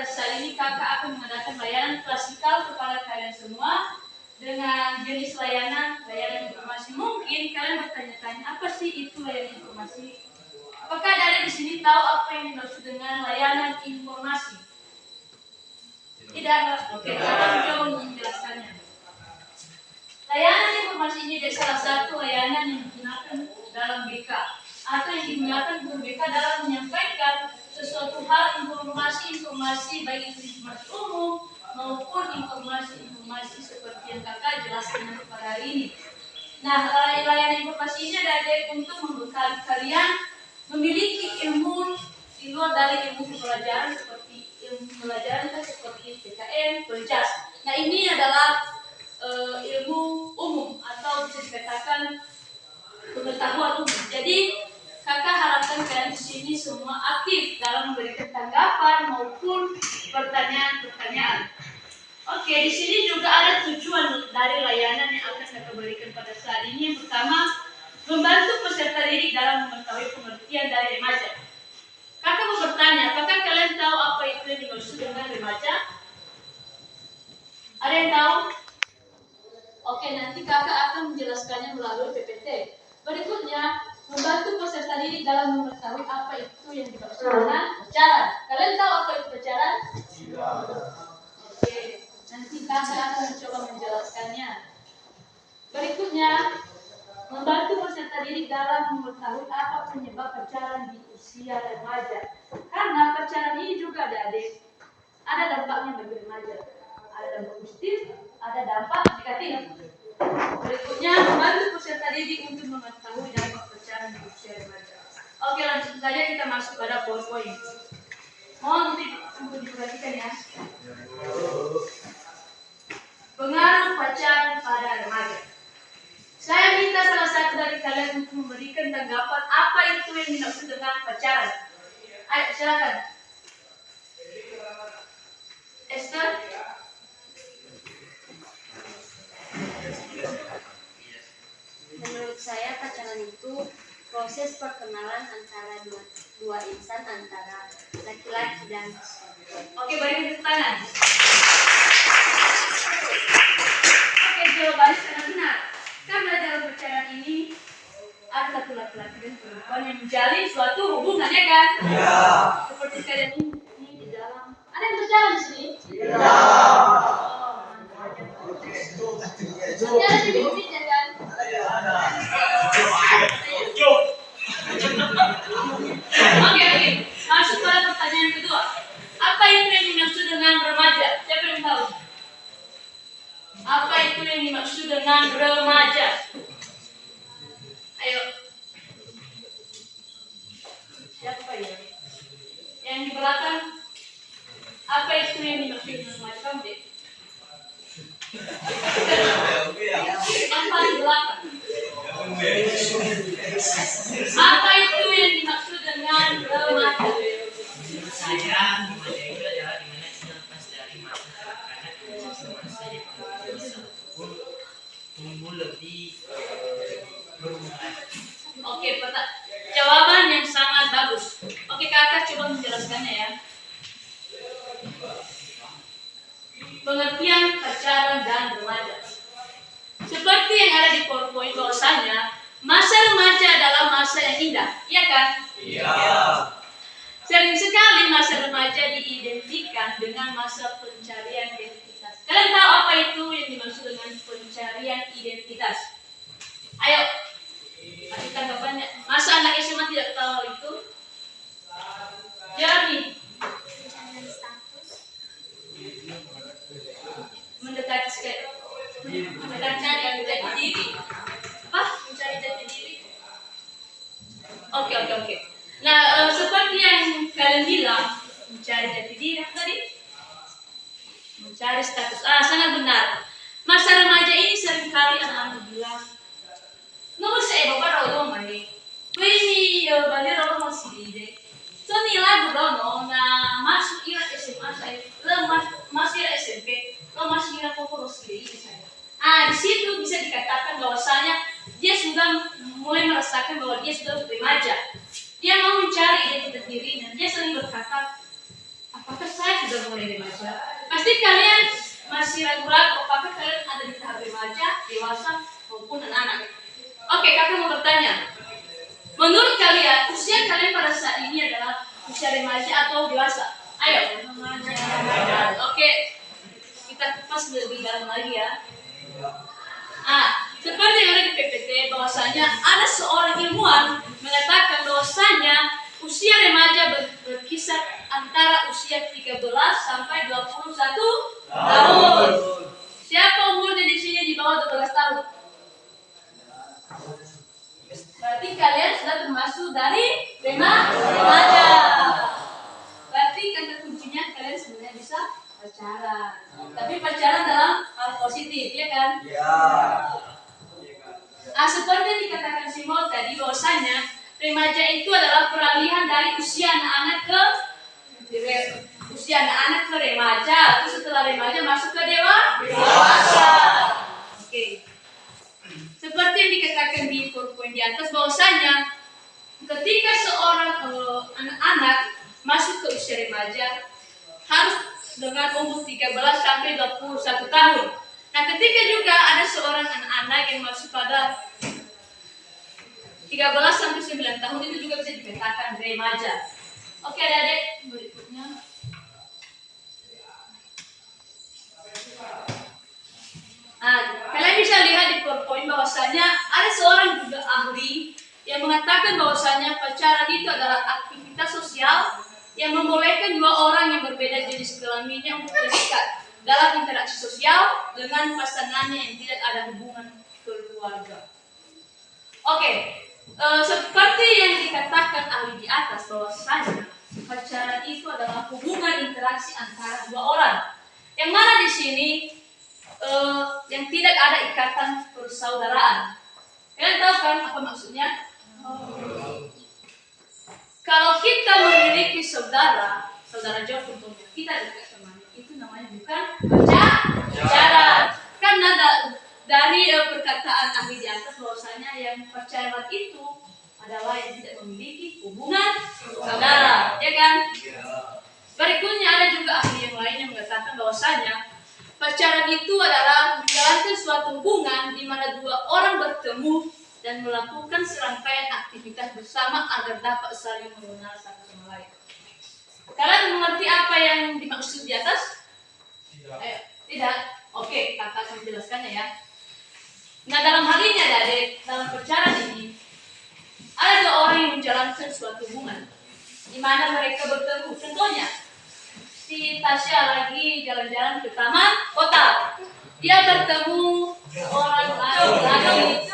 pada saat ini kakak akan mengadakan layanan klasikal kepada kalian semua dengan jenis layanan informasi. Mungkin kalian bertanya-tanya, apa sih itu layanan informasi? Apakah ada di sini tahu apa yang dimaksud dengan layanan informasi? Tidak. Oke, kakak mencoba menjelaskannya. Layanan informasi ini adalah salah satu layanan yang digunakan dalam BK atau yang digunakan guru BK dalam menyampaikan sesuatu hal informasi baik itu informasi umum maupun informasi seperti yang kakak jelaskan pada hari ini. Nah, layanan informasi ini ada untuk membekali kalian memiliki ilmu di luar dari ilmu pelajaran seperti PKN, Perjas. Nah, ini adalah ilmu umum atau bisa dikatakan pengetahuan umum. Jadi kakak harapkan kalian di sini semua aktif dalam memberikan tanggapan maupun pertanyaan-pertanyaan. Oke, di sini juga ada tujuan dari layanan yang akan kakak berikan pada saat ini. Yang pertama, membantu peserta didik dalam mengetahui pengertian dari remaja. Kakak mau bertanya, apakah kalian tahu apa itu yang dimaksud dengan remaja? Ada yang tahu? Oke, nanti kakak akan menjelaskannya melalui PPT. Berikutnya, membantu peserta didik dalam mengetahui apa itu yang dimaksud dengan pacaran. Kalian tahu apa itu pacaran? Oke, nanti kakak akan mencoba menjelaskannya. Berikutnya, membantu peserta didik dalam mengetahui apa penyebab pacaran di usia remaja. Karena pacaran ini juga adik-adik, ada dampaknya bagi remaja. Ada dampak positif, ada dampak negatif. Berikutnya, membantu peserta didik untuk mengetahui dampak pacaran di usia remaja. Oke, langsung saja kita masuk pada PowerPoint. Mohon untuk diperhatikan ya. Pengaruh pacaran pada remaja. Saya minta salah satu dari kalian untuk memberikan tanggapan apa itu yang dimaksud dengan pacaran. Ayo, silakan. Esther. Menurut saya pacaran itu proses perkenalan antara dua insan, antara laki-laki dan Oke, beri tepuk tangan. Oke, jawabannya sangat benar. Karena dalam pacaran ini ada satu laki-laki dan perempuan yang menjalin suatu hubungan, ya kan? Iya. Seperti kalian ini di dalam. Ada yang pacaran di sini? Iya. Nanti ada di bukit, ya kan? Oke. Masuk pada pertanyaan kedua. Apa itu yang dimaksud dengan remaja? Siapa yang tahu? Apa itu yang dimaksud dengan remaja? Ayo. Siapa ya? Yang di belakang. Apa itu yang dimaksud dengan remaja? Kamu deh. Yang paling belakang. Apa itu yang dimaksud dengan remaja? Saya remaja itu adalah dimana kita lepas dari masa kanak-kanak menuju masa yang dewasa, tumbuh lebih berumur. Oke, jawaban yang sangat bagus. Oke, kakak coba menjelaskannya ya. Pengertian pacaran dan remaja. Seperti yang ada di PowerPoint bahwasanya masa remaja adalah masa yang indah, iya kan? Iya. Sering sekali masa remaja diidentikan dengan masa pencarian identitas. Kalian tahu apa itu yang dimaksud dengan pencarian identitas? Ayo, kasih tanggapannya. Masa anak SMA tidak tahu itu? Jadi, pencarian status, mendekati jati diri. Apa? Mencari jati diri. Oke. Nah, seperti yang kalian bilang, mencari jati diri tadi, mencari status. Sangat benar. Masa remaja ini seringkali anak-anak bilang, nomor saya bapak rawat mani, ini balik rawat masih ide. So nilai berono, nah masuk ira SMA saya, masuk ira SMP, masuk ira pokok sendiri saya. Di situ bisa dikatakan bahwasanya dia sudah mulai merasakan bahwa dia sudah remaja. Dia mau mencari identitas dirinya. Dia sering berkata, apa apakah saya sudah mulai remaja? Pasti kalian masih ragu-ragu apakah kalian ada di tahap remaja, dewasa maupun anak-anak. Oke, kakak mau bertanya. Menurut kalian, usia kalian pada saat ini adalah usia remaja atau dewasa? Ayo. Oke, kita kupas lebih dalam lagi ya. Seperti yang ada di PPT, bahwasanya ada seorang ilmuwan mengatakan bahwasanya usia remaja berkisar antara usia 13 sampai 21 tahun. Siapa umurnya di sini di bawah 12 tahun? Berarti kalian sudah termasuk dari remaja. Berarti kata kuncinya kalian sebenarnya bisa pacaran. Tapi pacaran dalam hal positif, ya kan? Seperti yang dikatakan Simon tadi, bahwasanya remaja itu adalah peralihan dari usia anak-anak ke remaja, terus setelah remaja masuk ke dewasa. Oke. Seperti yang dikatakan di poin di atas, bahwasanya ketika seorang anak-anak masuk ke usia remaja harus dengan umur 13 sampai 21 tahun. Nah, ketika juga ada seorang anak-anak yang masuk pada 13 sampai 9 tahun, itu juga bisa dikatakan remaja. Oke, adik-adik, berikutnya. Kalian bisa lihat di PowerPoint bahwasanya ada seorang juga ahli yang mengatakan bahwasanya pacaran itu adalah aktivitas sosial yang membolehkan dua orang yang berbeda jenis kelaminnya untuk terikat dalam interaksi sosial dengan pasangannya yang tidak ada hubungan keluarga. Oke, seperti yang dikatakan ahli di atas bahwasanya pacaran itu adalah hubungan interaksi antara dua orang, yang mana di sini yang tidak ada ikatan persaudaraan. Kalian tahu kan apa maksudnya? Kalau kita memiliki saudara jauh contohnya, kita dekat temannya, itu namanya bukan pacaran. Karena dari perkataan ahli di atas bahwasanya yang pacaran itu adalah yang tidak memiliki hubungan saudara, ya kan? Berikutnya ada juga ahli yang lain yang mengatakan bahwasanya pacaran itu adalah menjalankan suatu hubungan di mana dua orang bertemu dan melakukan serangkaian aktivitas bersama agar dapat saling mengenal satu sama lain. Kalian mengerti apa yang dimaksud di atas? Tidak? Oke, kakak akan menjelaskannya ya. Nah, dalam hal ini adik, dalam pacaran ini ada dua orang yang menjalankan suatu hubungan di mana mereka bertemu. Contohnya, si Tasya lagi jalan-jalan ke taman kota. Dia bertemu orang lagi.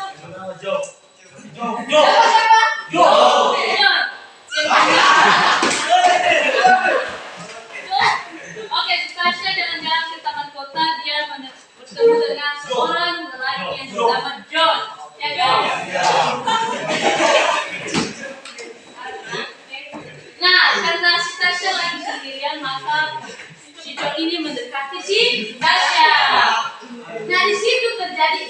Oke, si Tasya jalan-jalan ke taman kota. Dia bertemu dengan seorang lelaki yang bernama John. Ya kan? Nah, karena si Tasya lagi sendirian, maka si John ini mendekati si Tasya. Nah, di situ terjadi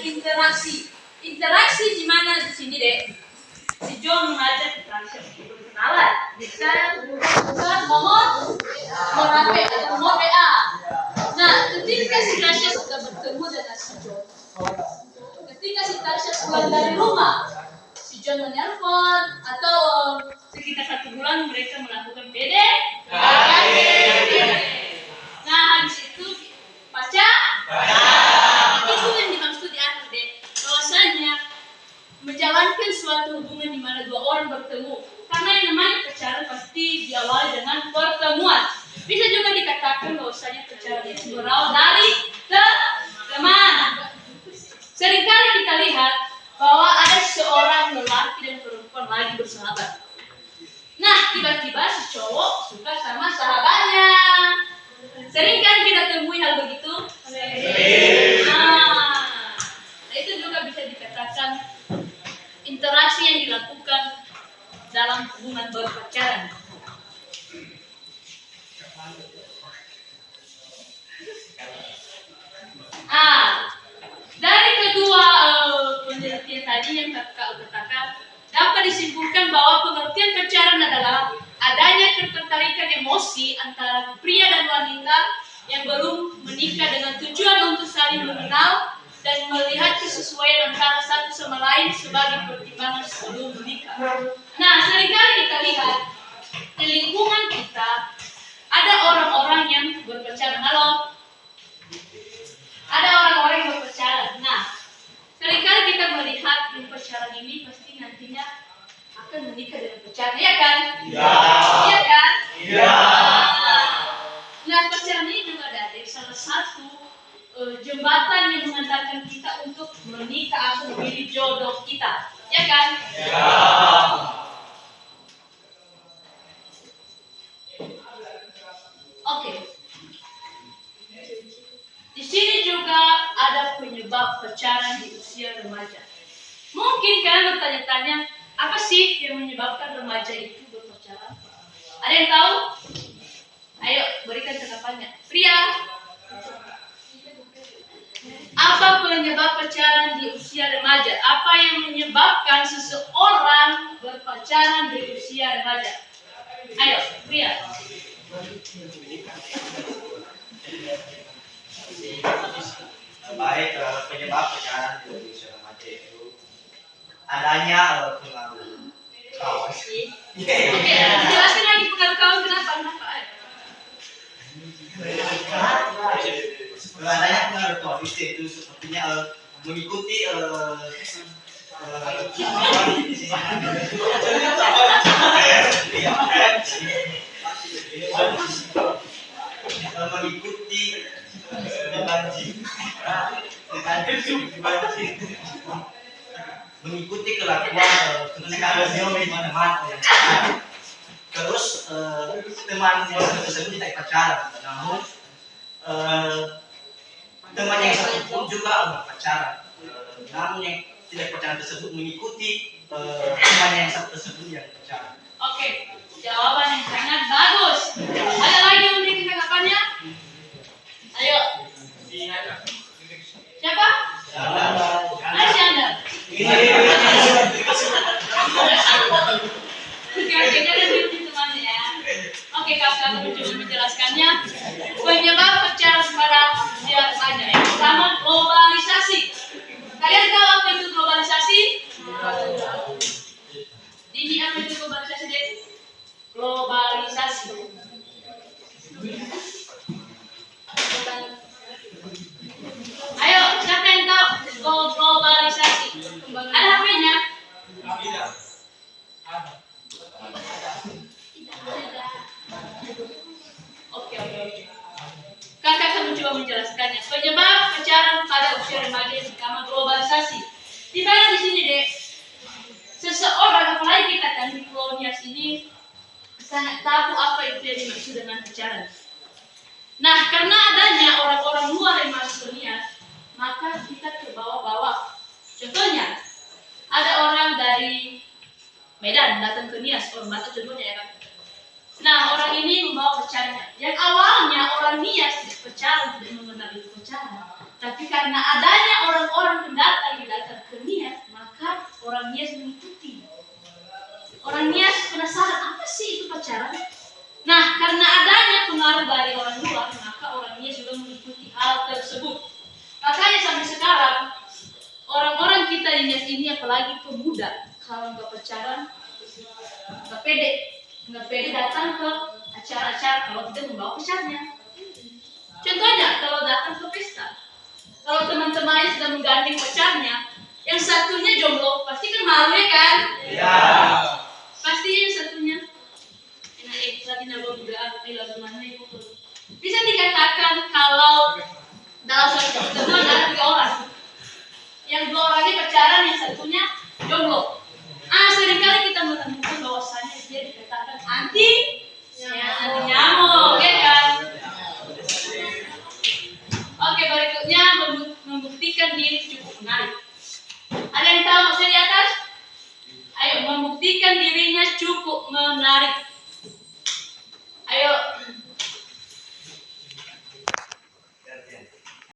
interaksi di mana di sini deh. Si John mengajak Tasya untuk berkenalan. Bisa bukan nomor HP atau nomor WA. Nah, ketika si Tasya sudah bertemu dengan si John, ketika si Tasya pulang dari rumah, si John menelpon atau sekitar 1 bulan mereka melakukan PDKT. Nah, habis itu pacaran. Itu yang dimaksud di atas deh, bahwasanya menjalankan suatu hubungan di mana dua orang bertemu. Karena yang namanya pacaran pasti diawali dengan pertemuan. Bisa juga dikatakan bahwasanya pacaran itu berawal dari teman. Seringkali kita lihat bahwa ada seorang lelaki dan perempuan lagi bersahabat. Nah, tiba-tiba si cowok suka sama sahabatnya. Seringkali kita temui hal begitu. Nah, itu juga bisa dikatakan interaksi yang dilakukan dalam hubungan berpacaran. Dari kedua penelitian tadi yang kakak katakan, dapat disimpulkan bahwa pengertian pacaran adalah adanya ketertarikan emosi adopsi antara pria dan wanita yang belum menikah dengan tujuan untuk saling mengenal dan melihat kesesuaian antara satu sama lain sebagai pertimbangan sebelum menikah. Nah, seringkali kita lihat di lingkungan kita ada orang-orang yang berpacaran. Halo? Ada orang-orang yang berpacaran. Nah, seringkali kita melihat yang pacaran ini pasti nantinya akan menikah dengan pacaran, ya kan? Ya. Iya kan? Ya. Nah, pacaran ini juga ada salah satu jembatan yang mengantarkan kita untuk menikah atau memilih jodoh kita, ya kan? Ya. Oke. Di sini juga ada penyebab pacaran di usia remaja. Mungkin kalian bertanya-tanya, apa sih yang menyebabkan remaja itu berpacaran? Ada yang tahu? Ayo, berikan tanggapannya. Pria, apa penyebab pacaran di usia remaja? Apa yang menyebabkan seseorang berpacaran di usia remaja? Ayo, pria. Baik, penyebab pacaran di usia remaja itu adanya pengaruh kawan. Oke, jelaskan lagi pengaruh kawan kenapa? Adanya pengaruh kawan itu sepertinya mengikuti mengikuti mengikuti kelakuan teman-teman di mana-mana yang ada. Terus teman tersebut tidak pacaran, namun teman yang satu pun juga berpacaran. Namun yang tidak pacaran tersebut mengikuti teman yang satu tersebut yang pacaran. Oke, jawaban yang sangat bagus. Ada lagi yang memberikan tanggapannya? Ayo. Siapa? Ayo si Anda. Oke, jangan diuji temannya ya. Oke, kakak mencoba menjelaskannya. Penyebab pacaran pada usia remaja. Yang pertama, globalisasi. Kalian tahu apa itu globalisasi? Ini apa itu globalisasi, Dek? Globalisasi. Ayo, siapa yang tahu globalisasi? Ada HP-nya? Oke. Kakak akan mencoba menjelaskannya. Penyebab pacaran pada usia remaja yang pertama, globalisasi. Di mana di sini, Dek? Seseorang, apalagi kita kan di kolonial ini sangat tahu apa itu yang dimaksud dengan pacaran. Nah, karena adanya orang-orang luar yang masuk ke Nias, maka kita terbawa-bawa. Contohnya, ada orang dari Medan datang ke Nias, orang Batak contohnya ya kan. Nah, orang ini membawa pacarnya. Yang awalnya orang Nias tidak pacaran, tidak mengenal itu pacaran. Tapi karena adanya orang-orang pendatang yang datang ke Nias, maka orang Nias mengikuti. Orang Nias penasaran, apa sih itu pacaran? Nah, karena adanya pengaruh dari orang luar, maka orang Nias juga mengikuti hal tersebut. Makanya sampai sekarang, orang-orang kita di Nias ini, apalagi pemuda, kalau nggak pacaran, nggak pede datang ke acara-acara kalau tidak membawa pacarnya. Contohnya, kalau datang ke pesta, kalau teman-temannya sudah menggandeng pacarnya, yang satunya jomblo, pasti kan malu ya kan? Ya. Pasti yang satunya, tadi nabok juga, bisa dikatakan kalau dalam suatu pertemuan ada 3 orang, yang 2 orang ini pacaran, yang satunya jomblo. Seringkali kita menemukan bahwasannya dia dikatakan anti nyamuk, ya kan? Oke, berikutnya membuktikan diri cukup menarik. Ada yang tahu maksudnya di atas? Ayo, membuktikan dirinya cukup menarik.